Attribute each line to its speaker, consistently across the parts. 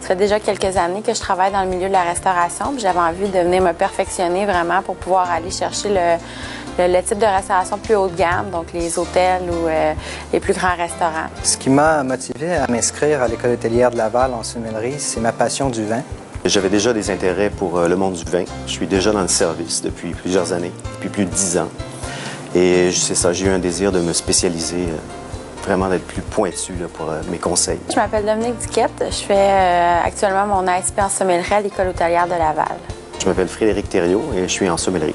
Speaker 1: fait déjà quelques années que je travaille dans le milieu de la restauration. J'avais envie de venir me perfectionner vraiment pour pouvoir aller chercher le type de restauration plus haut de gamme, donc les hôtels ou les plus grands restaurants.
Speaker 2: Ce qui m'a motivé à m'inscrire à l'École hôtelière de Laval en sommellerie, c'est ma passion du vin.
Speaker 3: J'avais déjà des intérêts pour le monde du vin. Je suis déjà dans le service depuis plusieurs années, depuis plus de 10 ans. Et c'est ça, j'ai eu un désir de me spécialiser, vraiment d'être plus pointu là, pour mes conseils.
Speaker 1: Je m'appelle Dominique Duquette. Je fais actuellement mon ASP en sommellerie à l'École hôtelière de Laval.
Speaker 3: Je m'appelle Frédéric Thériault et je suis en sommellerie.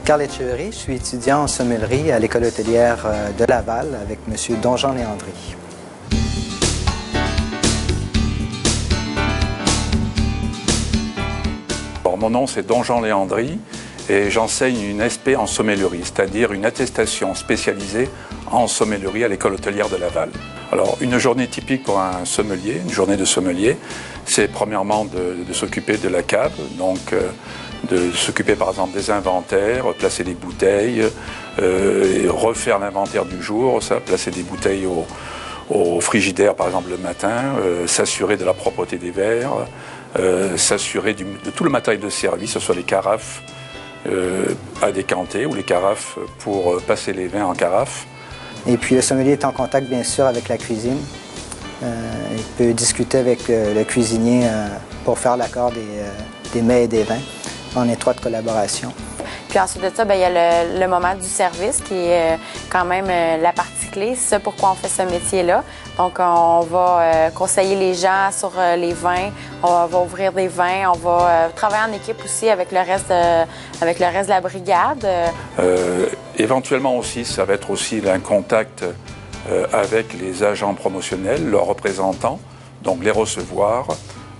Speaker 2: Carl Etcheverry, je suis étudiant en sommellerie à l'École hôtelière de Laval avec M. Donjean Léandry.
Speaker 4: Alors, mon nom c'est Donjean Léandry et j'enseigne une SP en sommellerie, c'est-à-dire une attestation spécialisée en sommellerie à l'École hôtelière de Laval. Alors une journée typique pour un sommelier, une journée de sommelier, c'est premièrement de s'occuper de la cave, donc de s'occuper par exemple des inventaires, placer les bouteilles, et refaire l'inventaire du jour, ça, placer des bouteilles au frigidaire par exemple le matin, s'assurer de la propreté des verres, s'assurer de tout le matériel de service, que ce soit les carafes à décanter ou les carafes pour passer les vins en carafe.
Speaker 2: Et puis le sommelier est en contact bien sûr avec la cuisine. Il peut discuter avec le cuisinier pour faire l'accord des mets et des vins en étroite collaboration.
Speaker 1: Puis ensuite de ça, il y a le moment du service qui est quand même la partie clé. C'est ça pourquoi on fait ce métier-là. Donc, on va conseiller les gens sur les vins, on va ouvrir des vins, on va travailler en équipe aussi avec le reste de la brigade.
Speaker 4: Éventuellement aussi, ça va être aussi un contact avec les agents promotionnels, leurs représentants, donc les recevoir,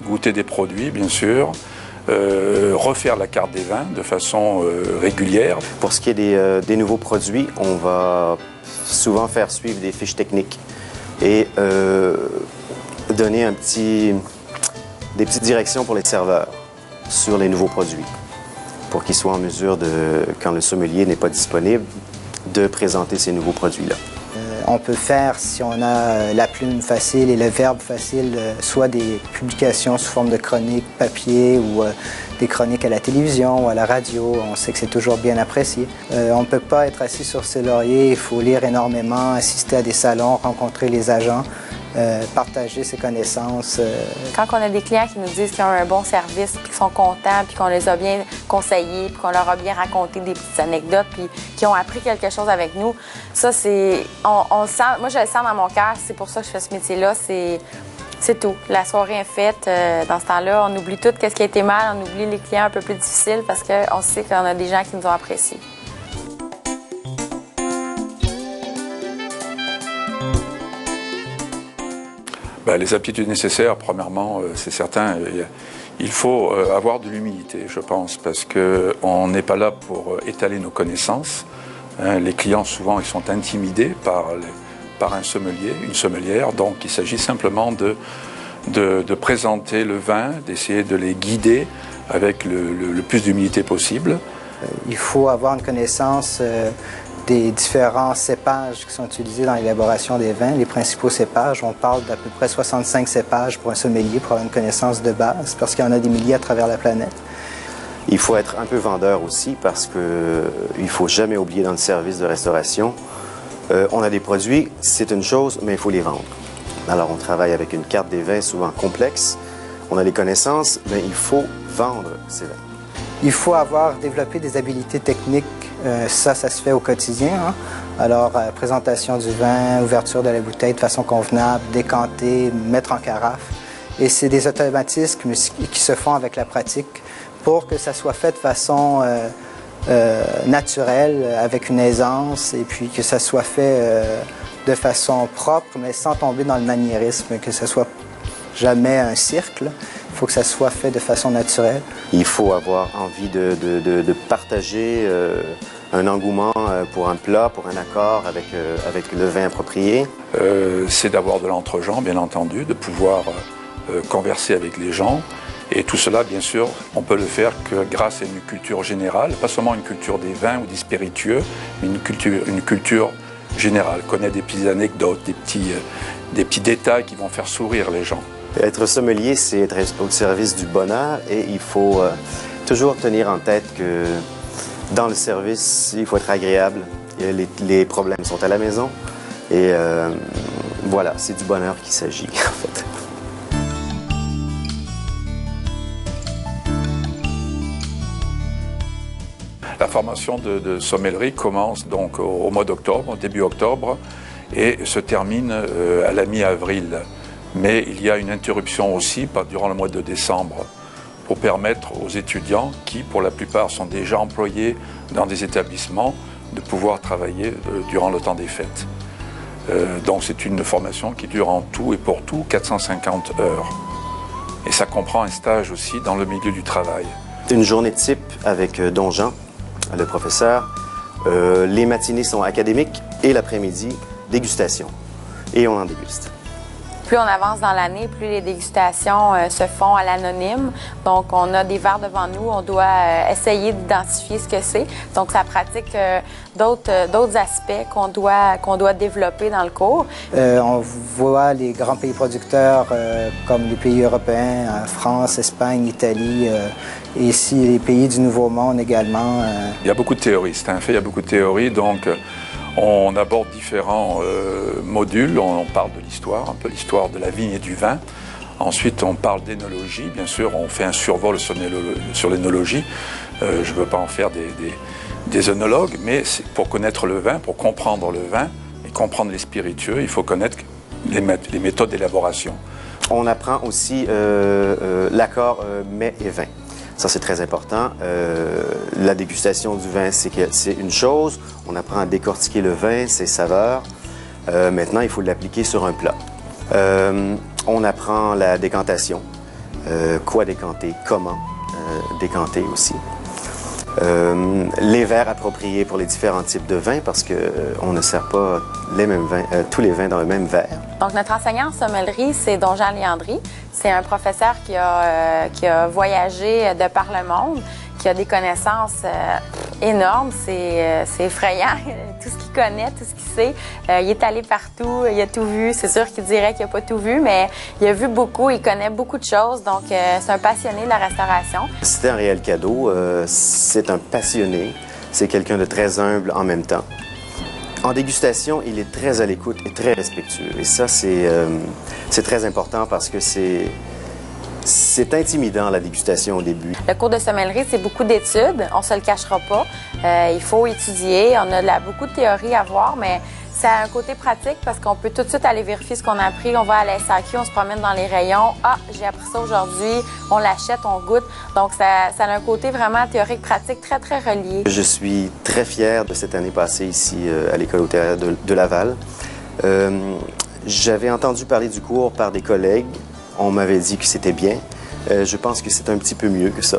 Speaker 4: goûter des produits, bien sûr. Refaire la carte des vins de façon régulière.
Speaker 3: Pour ce qui est des nouveaux produits, on va souvent faire suivre des fiches techniques et donner des petites directions pour les serveurs sur les nouveaux produits pour qu'ils soient en mesure, quand le sommelier n'est pas disponible, de présenter ces nouveaux produits-là.
Speaker 2: On peut faire, si on a la plume facile et le verbe facile, soit des publications sous forme de chroniques papier ou des chroniques à la télévision ou à la radio. On sait que c'est toujours bien apprécié. On ne peut pas être assis sur ses lauriers, il faut lire énormément, assister à des salons, rencontrer les agents, partager ses connaissances.
Speaker 1: Quand on a des clients qui nous disent qu'ils ont un bon service, puis qu'ils sont contents, puis qu'on les a bien conseillés, puis qu'on leur a bien raconté des petites anecdotes, puis qu'ils ont appris quelque chose avec nous, ça, c'est... On le sent, moi, je le sens dans mon cœur, c'est pour ça que je fais ce métier-là, c'est tout. La soirée est faite. Dans ce temps-là, on oublie tout ce qui a été mal, on oublie les clients un peu plus difficiles parce qu'on sait qu'on a des gens qui nous ont appréciés.
Speaker 4: Les aptitudes nécessaires, premièrement, c'est certain, il faut avoir de l'humilité, je pense, parce qu'on n'est pas là pour étaler nos connaissances. Les clients, souvent, ils sont intimidés par un sommelier, une sommelière, donc il s'agit simplement de présenter le vin, d'essayer de les guider avec le plus d'humilité possible.
Speaker 2: Il faut avoir une connaissance des différents cépages qui sont utilisés dans l'élaboration des vins. Les principaux cépages, on parle d'à peu près 65 cépages pour un sommelier pour avoir une connaissance de base, parce qu'il y en a des milliers à travers la planète.
Speaker 3: Il faut être un peu vendeur aussi parce qu'il ne faut jamais oublier dans le service de restauration, on a des produits, c'est une chose, mais il faut les vendre. Alors on travaille avec une carte des vins souvent complexe, on a les connaissances, mais il faut vendre ces vins.
Speaker 2: Il faut avoir développé des habiletés techniques, ça se fait au quotidien. Hein? Alors, présentation du vin, ouverture de la bouteille de façon convenable, décanter, mettre en carafe. Et c'est des automatismes qui se font avec la pratique pour que ça soit fait de façon naturelle, avec une aisance, et puis que ça soit fait de façon propre, mais sans tomber dans le maniérisme, que ce soit jamais un cirque. Il faut que ça soit fait de façon naturelle.
Speaker 3: Il faut avoir envie de partager un engouement pour un plat, pour un accord avec le vin approprié.
Speaker 4: C'est d'avoir de l'entre-gens, bien entendu, de pouvoir converser avec les gens. Et tout cela, bien sûr, on peut le faire que grâce à une culture générale, pas seulement une culture des vins ou des spiritueux, mais une culture générale. Connaître des petites anecdotes, des petits détails qui vont faire sourire les gens.
Speaker 3: Être sommelier, c'est être au service du bonheur et il faut toujours tenir en tête que dans le service, il faut être agréable. Les problèmes sont à la maison et voilà, c'est du bonheur qu'il s'agit en fait.
Speaker 4: La formation de sommellerie commence donc au mois d'octobre, début octobre, et se termine à la mi-avril. Mais il y a une interruption aussi durant le mois de décembre pour permettre aux étudiants qui, pour la plupart, sont déjà employés dans des établissements, de pouvoir travailler durant le temps des fêtes. Donc c'est une formation qui dure en tout et pour tout 450 heures. Et ça comprend un stage aussi dans le milieu du travail.
Speaker 3: Une journée type avec Don Jean, le professeur. Les matinées sont académiques et l'après-midi, dégustation. Et on en déguste.
Speaker 1: Plus on avance dans l'année, plus les dégustations se font à l'anonyme. Donc, on a des verres devant nous, on doit essayer d'identifier ce que c'est. Donc, ça pratique d'autres aspects qu'on doit développer dans le cours.
Speaker 2: On voit les grands pays producteurs comme les pays européens, France, Espagne, Italie, et ici les pays du Nouveau Monde également.
Speaker 4: Il y a beaucoup de théories, c'est un fait, il y a beaucoup de théories. Donc, on aborde différents modules, on parle de l'histoire, un peu l'histoire de la vigne et du vin. Ensuite, on parle d'énologie, bien sûr, on fait un survol sur l'énologie. Je ne veux pas en faire des œnologues, mais pour connaître le vin, pour comprendre le vin et comprendre les spiritueux, il faut connaître les méthodes d'élaboration.
Speaker 3: On apprend aussi l'accord mets et vin. Ça, c'est très important. La dégustation du vin, c'est une chose. On apprend à décortiquer le vin, ses saveurs. Maintenant, il faut l'appliquer sur un plat. On apprend la décantation. Quoi décanter, comment décanter aussi. Les verres appropriés pour les différents types de vins parce qu'on ne sert pas les mêmes vins, tous les vins dans le même verre.
Speaker 1: Donc, notre enseignant en sommellerie, c'est Don Jean Léandry. C'est un professeur qui a voyagé de par le monde, qui a des connaissances énormes. C'est effrayant, tout ce qu'il connaît, tout ce qu'il sait. Il est allé partout, il a tout vu. C'est sûr qu'il dirait qu'il n'a pas tout vu, mais il a vu beaucoup, il connaît beaucoup de choses. Donc, c'est un passionné de la restauration.
Speaker 3: C'était un réel cadeau. C'est un passionné. C'est quelqu'un de très humble en même temps. En dégustation, il est très à l'écoute et très respectueux. Et ça, c'est très important parce que c'est intimidant, la dégustation, au début.
Speaker 1: Le cours de sommellerie, c'est beaucoup d'études. On ne se le cachera pas. Il faut étudier. On a beaucoup de théories à voir, mais ça a un côté pratique parce qu'on peut tout de suite aller vérifier ce qu'on a appris. On va à la SAQ, on se promène dans les rayons. Ah, j'ai appris ça aujourd'hui. On l'achète, on goûte. Donc, ça a un côté vraiment théorique, pratique, très, très relié.
Speaker 3: Je suis très fier de cette année passée ici à l'École hôtelière de Laval. J'avais entendu parler du cours par des collègues. On m'avait dit que c'était bien. Je pense que c'est un petit peu mieux que ça.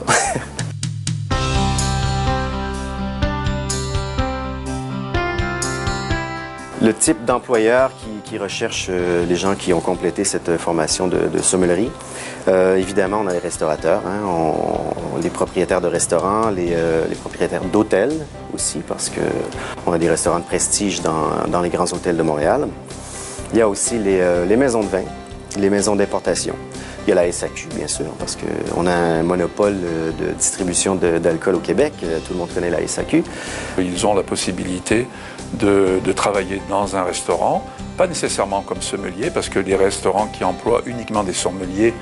Speaker 3: Le type d'employeur qui recherche les gens qui ont complété cette formation de sommellerie, évidemment, on a les restaurateurs, hein, les propriétaires de restaurants, les propriétaires d'hôtels aussi, parce qu'on a des restaurants de prestige dans les grands hôtels de Montréal. Il y a aussi les maisons de vin, les maisons d'importation. Il y a la SAQ, bien sûr, parce qu'on a un monopole de distribution d'alcool au Québec. Tout le monde connaît la SAQ.
Speaker 4: Ils ont la possibilité de travailler dans un restaurant, pas nécessairement comme sommelier, parce que les restaurants qui emploient uniquement des sommeliers,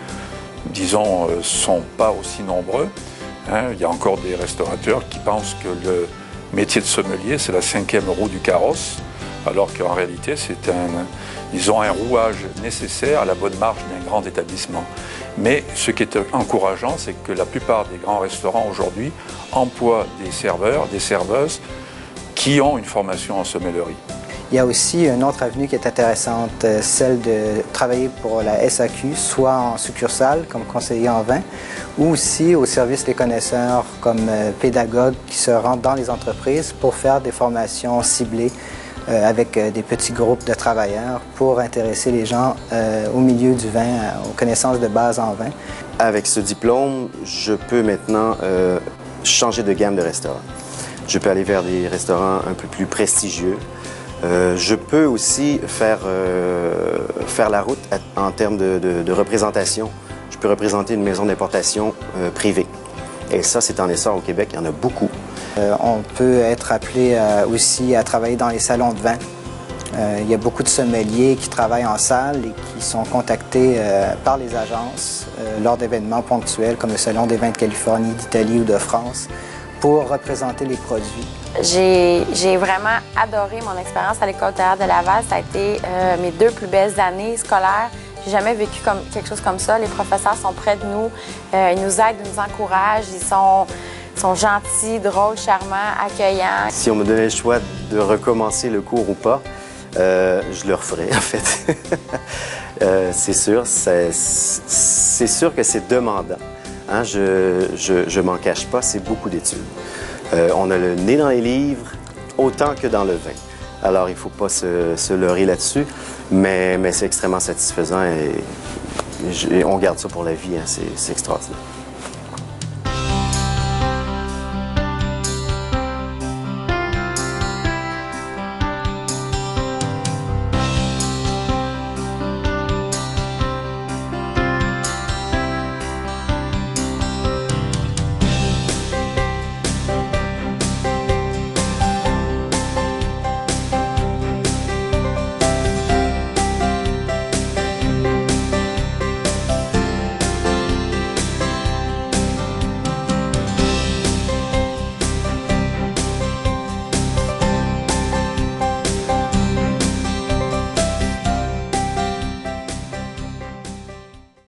Speaker 4: disons, sont pas aussi nombreux. Hein. Il y a encore des restaurateurs qui pensent que le métier de sommelier, c'est la 5e roue du carrosse, alors qu'en réalité, ils ont un rouage nécessaire à la bonne marche d'un grand établissement. Mais ce qui est encourageant, c'est que la plupart des grands restaurants aujourd'hui emploient des serveurs, des serveuses qui ont une formation en sommellerie.
Speaker 2: Il y a aussi une autre avenue qui est intéressante, celle de travailler pour la SAQ, soit en succursale comme conseiller en vin, ou aussi au service des connaisseurs comme pédagogue qui se rendent dans les entreprises pour faire des formations ciblées avec des petits groupes de travailleurs pour intéresser les gens au milieu du vin, aux connaissances de base en vin.
Speaker 3: Avec ce diplôme, je peux maintenant changer de gamme de restaurants. Je peux aller vers des restaurants un peu plus prestigieux, Je peux aussi faire la route en termes de représentation. Je peux représenter une maison d'importation privée. Et ça, c'est en essor au Québec, il y en a beaucoup.
Speaker 2: On peut être appelé aussi à travailler dans les salons de vin. Il y a beaucoup de sommeliers qui travaillent en salle et qui sont contactés par les agences lors d'événements ponctuels comme le Salon des vins de Californie, d'Italie ou de France pour représenter les produits.
Speaker 1: J'ai vraiment adoré mon expérience à l'École hôtelière de Laval. Ça a été mes 2 plus belles années scolaires. J'ai jamais vécu quelque chose comme ça. Les professeurs sont près de nous, ils nous aident, ils nous encouragent, ils sont gentils, drôles, charmants, accueillants.
Speaker 3: Si on me donnait le choix de recommencer le cours ou pas, je le referais en fait. C'est sûr que c'est demandant. Hein? Je m'en cache pas, c'est beaucoup d'études. On a le nez dans les livres autant que dans le vin. Alors, il ne faut pas se leurrer là-dessus, mais c'est extrêmement satisfaisant et on garde ça pour la vie, hein, c'est extraordinaire.